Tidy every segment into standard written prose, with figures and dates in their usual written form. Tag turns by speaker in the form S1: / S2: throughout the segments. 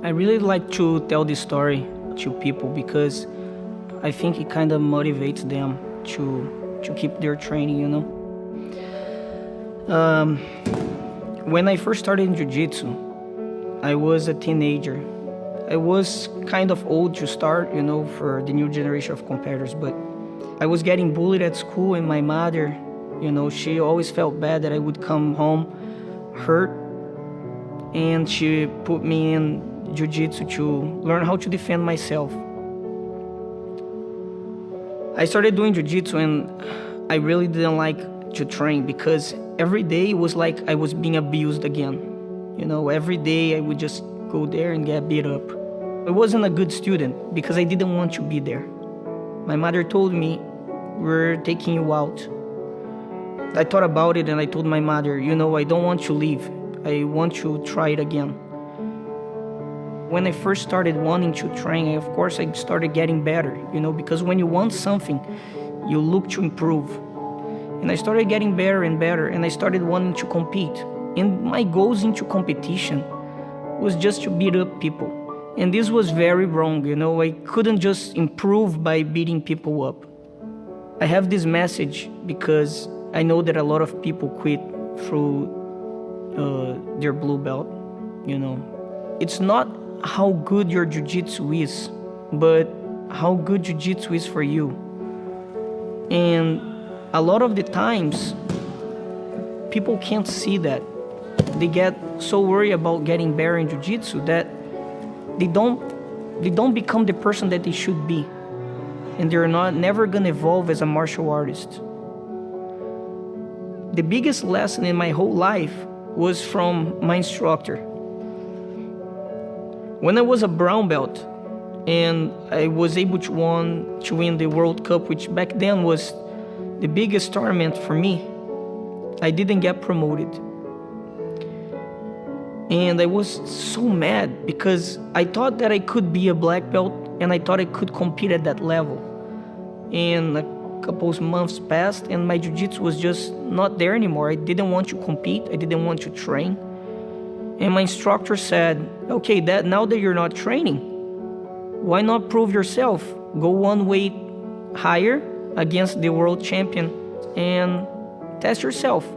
S1: I really like to tell this story to people because I think it kind of motivates them to keep their training, you know. When I first started in jiu-jitsu, I was a teenager. I was kind of old to start, you know, for the new generation of competitors, but I was getting bullied at school, and my mother, you know, she always felt bad that I would come home hurt, and she put me in jiu-jitsu to learn how to defend myself. I started doing jiu-jitsu, and I really didn't like to train because every day it was like I was being abused again. You know, every day I would just go there and get beat up. I wasn't a good student because I didn't want to be there. My mother told me, "We're taking you out." I thought about it and I told my mother, you know, I don't want to leave. I want to try it again. When I first started wanting to train, of course I started getting better, you know, because when you want something, you look to improve. And I started getting better and better, and I started wanting to compete. And my goals into competition was just to beat up people. And this was very wrong, you know, I couldn't just improve by beating people up. I have this message because I know that a lot of people quit through their blue belt, you know. It's not how good your jiu-jitsu is, but how good jiu-jitsu is for you. And a lot of the times, people can't see that. They get so worried about getting better in jiu-jitsu that they don't become the person that they should be. And they're never gonna evolve as a martial artist. The biggest lesson in my whole life was from my instructor. When I was a brown belt and I was able to win the World Cup, which back then was the biggest tournament for me, I didn't get promoted. And I was so mad because I thought that I could be a black belt and I thought I could compete at that level. And a couple of months passed and my jiu-jitsu was just not there anymore. I didn't want to compete, I didn't want to train. And my instructor said, okay, now that you're not training, why not prove yourself? Go one weight higher against the world champion and test yourself.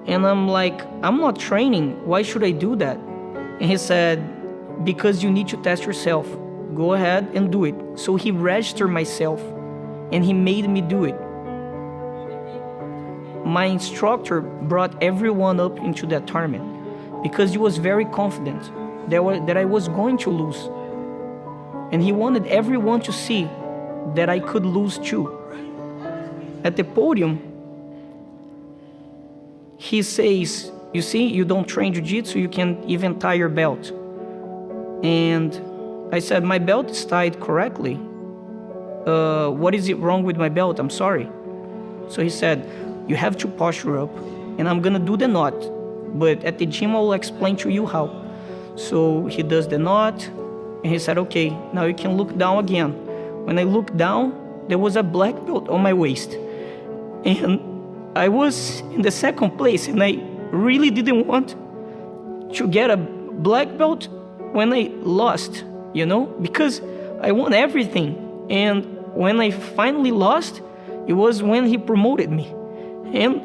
S1: And I'm like, I'm not training, why should I do that? And he said, because you need to test yourself. Go ahead and do it. So he registered myself and he made me do it. My instructor brought everyone up into that tournament because he was very confident that I was going to lose. And he wanted everyone to see that I could lose too. At the podium, he says, you see, you don't train jiu-jitsu, you can't even tie your belt. And I said, my belt is tied correctly. What is it wrong with my belt? I'm sorry. So he said, you have to posture up and I'm gonna do the knot. But at the gym, I will explain to you how. So he does the knot and he said, okay, now you can look down again. When I looked down, there was a black belt on my waist. And I was in the second place and I really didn't want to get a black belt when I lost, you know, because I won everything. And when I finally lost, it was when he promoted me. And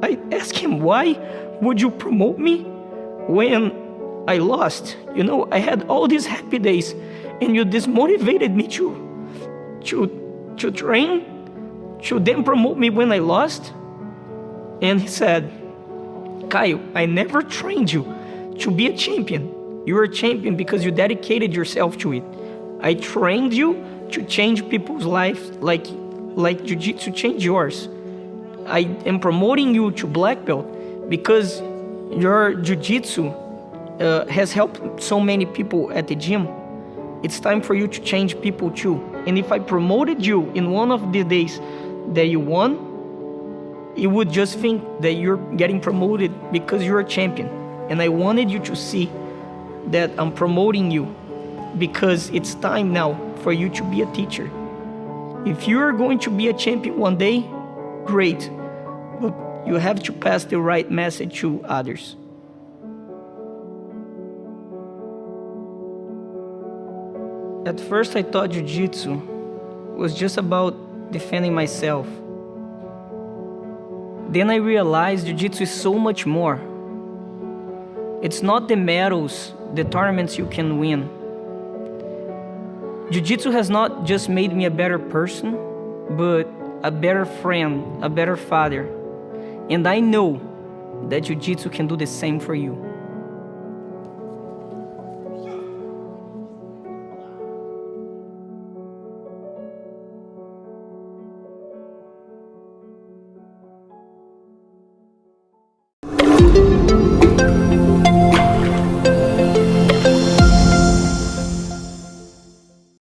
S1: I asked him, why would you promote me when I lost? You know, I had all these happy days and you dismotivated me to train, to then promote me when I lost? And he said, Caio, I never trained you to be a champion. You were a champion because you dedicated yourself to it. I trained you to change people's lives like jiu-jitsu changed yours. I am promoting you to black belt because your jiu-jitsu has helped so many people at the gym. It's time for you to change people too. And if I promoted you in one of the days that you won, you would just think that you're getting promoted because you're a champion. And I wanted you to see that I'm promoting you because it's time now for you to be a teacher. If you're going to be a champion one day, great, but you have to pass the right message to others. At first I thought Jiu-Jitsu was just about defending myself. Then I realized Jiu-Jitsu is so much more. It's not the medals, the tournaments you can win. Jiu-Jitsu has not just made me a better person, but a better friend, a better father. And I know that Jiu-Jitsu can do the same for you.